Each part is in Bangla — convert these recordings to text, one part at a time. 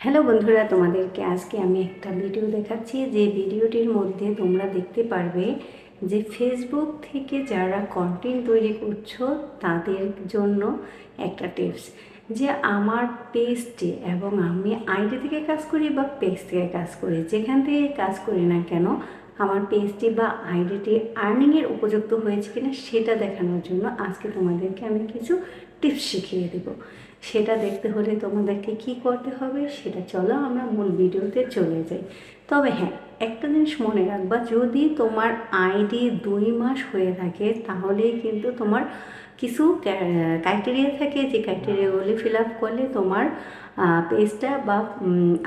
হ্যালো বন্ধুরা, তোমাদেরকে আজকে আমি একটা ভিডিও দেখাচ্ছি। যে ভিডিওটির মধ্যে তোমরা দেখতে পারবে যে ফেসবুক থেকে যারা কন্টেন্ট তৈরি করছো তাদের জন্য একটা টিপস। যে আমার পেজটি এবং আমি আইডি থেকে কাজ করি বা পেজ থেকে কাজ করি, যেখান থেকে কাজ করি না কেন, আমার পেজটি বা আইডিটি আর্নিংয়ের উপযুক্ত হয়েছে কিনা সেটা দেখানোর জন্য আজকে তোমাদেরকে আমি কিছু টিপস শিখিয়ে দেবো। সেটা দেখতে হলে তোমাদেরকে কি করতে হবে সেটা চলো আমরা মূল ভিডিওতে চলে যাই। তবে হ্যাঁ, একটা জিনিস মনে রাখবা, যদি তোমার আইডি 2 মাস হয়ে থাকে তাহলে কিন্তু তোমার কিছু ক্রাইটেরিয়া থাকে, যে ক্রাইটেরিয়াগুলি ফিল আপ করলে তোমার পেজটা বা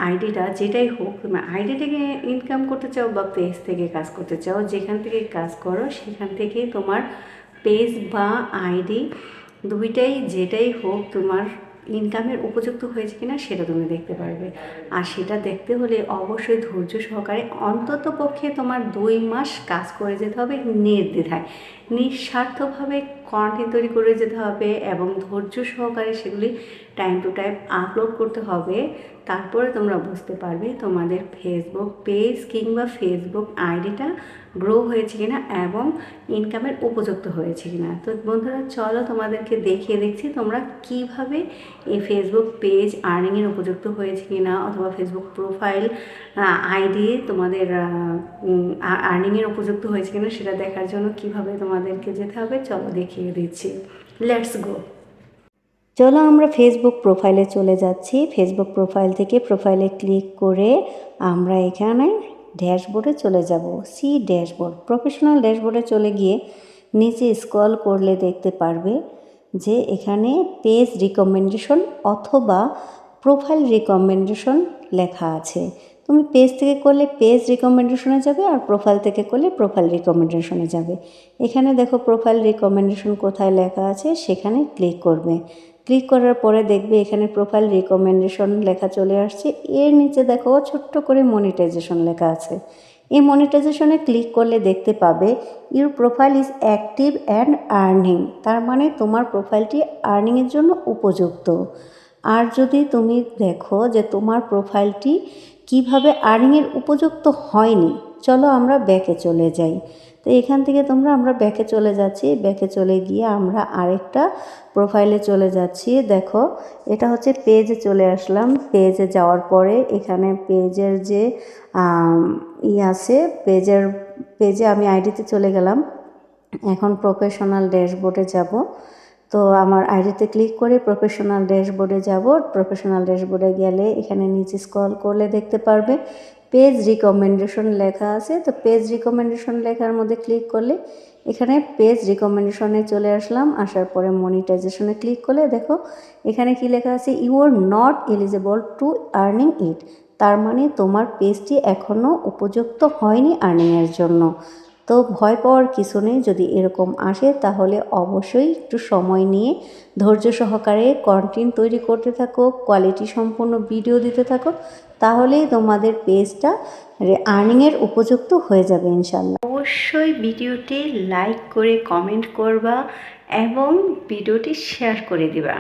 আইডিটা যেটাই হোক, তুমি আইডি থেকে ইনকাম করতে চাও বা পেজ থেকে কাজ করতে চাও, যেখান থেকে কাজ করো সেখান থেকে তোমার পেজ বা আইডি দুইটাই যেটাই হোক তোমার ইনকামের উপযুক্ত হয়েছে কিনা সেটা তুমি দেখতে পারবে। আর সেটা দেখতে হলে অবশ্যই ধৈর্য সহকারে অন্তত পক্ষে তোমার 2 মাস কাজ করে যেতে হবে, নির্দ্বিধায় নিঃস্বার্থভাবে কন্টেন্ট তৈরি করে যেতে হবে এবং ধৈর্য সহকারে সেগুলি টাইম টু টাইম আপলোড করতে হবে। তারপরে তোমরা বুঝতে পারবে তোমাদের ফেসবুক পেজ কিংবা ফেসবুক আইডিটা গ্রো হয়েছে কিনা এবং ইনকামের উপযুক্ত হয়েছে কিনা। তো বন্ধুরা চলো তোমাদেরকে দেখিয়ে দিচ্ছি তোমরা কিভাবে এই ফেসবুক পেজ আর্নিংয়ের উপযুক্ত হয়েছে কিনা, অথবা ফেসবুক প্রোফাইল আইডি তোমাদের আর্নিংয়ের উপযুক্ত হয়েছে কিনা সেটা দেখার জন্য কিভাবে তোমাদেরকে যেতে হবে চলো দেখিয়ে দিচ্ছি। Let's go. চলো আমরা ফেসবুক প্রোফাইলে চলে যাচ্ছি। ফেসবুক প্রোফাইল থেকে প্রোফাইলে ক্লিক করে আমরা এখানে ড্যাশবোর্ডে চলে যাব। সি ড্যাশবোর্ড, প্রফেশনাল ড্যাশবোর্ডে চলে গিয়ে নিচে স্ক্রল করলে দেখতে পারবে যে এখানে পেজ রিকমেন্ডেশন অথবা প্রোফাইল রিকমেন্ডেশন লেখা আছে। তুমি পেজ থেকে করলে পেজ রিকমেন্ডেশনে যাবে, আর প্রোফাইল থেকে করলে প্রোফাইল রিকমেন্ডেশনে যাবে। এখানে দেখো প্রোফাইল রিকমেন্ডেশন কোথায় লেখা আছে, সেখানে ক্লিক করবে। ক্লিক করার পরে দেখবে এখানে প্রোফাইল রিকমেন্ডেশন লেখা চলে আসছে। এর নিচে দেখো ছোট্ট করে মনিটাইজেশন লেখা আছে। এই মনিটাইজেশনে ক্লিক করলে দেখতে পাবে your profile is active and earning. তার মানে তোমার প্রোফাইলটি আর্নিংয়ের জন্য উপযুক্ত। আর যদি তুমি দেখো যে তোমার প্রোফাইলটি কিভাবে আর্নিংয়ের উপযুক্ত হয়নি, চলো আমরা ব্যাকে চলে যাই। তো এখান থেকে আমরা ব্যাকে চলে যাচ্ছি। ব্যাকে চলে গিয়ে আমরা আরেকটা প্রোফাইলে চলে যাচ্ছি। দেখো এটা হচ্ছে পেজে চলে আসলাম। পেজে যাওয়ার পরে এখানে পেজের যে আছে, পেজে আমি আইডিতে চলে গেলাম। এখন প্রফেশনাল ড্যাশবোর্ডে যাব। তো আমার আইডিতে ক্লিক করে প্রফেশনাল ড্যাশবোর্ডে যাব। প্রফেশনাল ড্যাশবোর্ডে গেলে এখানে নিচে স্ক্রল করলে দেখতে পারবে পেজ রিকমেন্ডেশন লেখা আছে। তো পেজ রিকমেন্ডেশন লেখার মধ্যে ক্লিক করলে এখানে পেজ রিকমেন্ডেশনে চলে আসলাম। আসার পরে মনিটাইজেশনে ক্লিক করলে দেখো এখানে কি লেখা আছে, you are not eligible to earning it. তার মানে তোমার পেজটি এখনও উপযুক্ত হয়নি আর্নিংয়ের জন্য। তো ভয় পাওয়ার কিছু নেই। যদি এরকম আসে তাহলে অবশ্যই একটু সময় নিয়ে ধৈর্য সহকারে কন্টেন্ট তৈরি করতে থাকো, কোয়ালিটি সম্পন্ন ভিডিও দিতে থাকো, তাহলেই তোমাদের পেজটা আর্নিংয়ের উপযুক্ত হয়ে যাবে ইনশাল্লাহ। অবশ্যই ভিডিওটি লাইক করে কমেন্ট করবা এবং ভিডিওটি শেয়ার করে দিবা।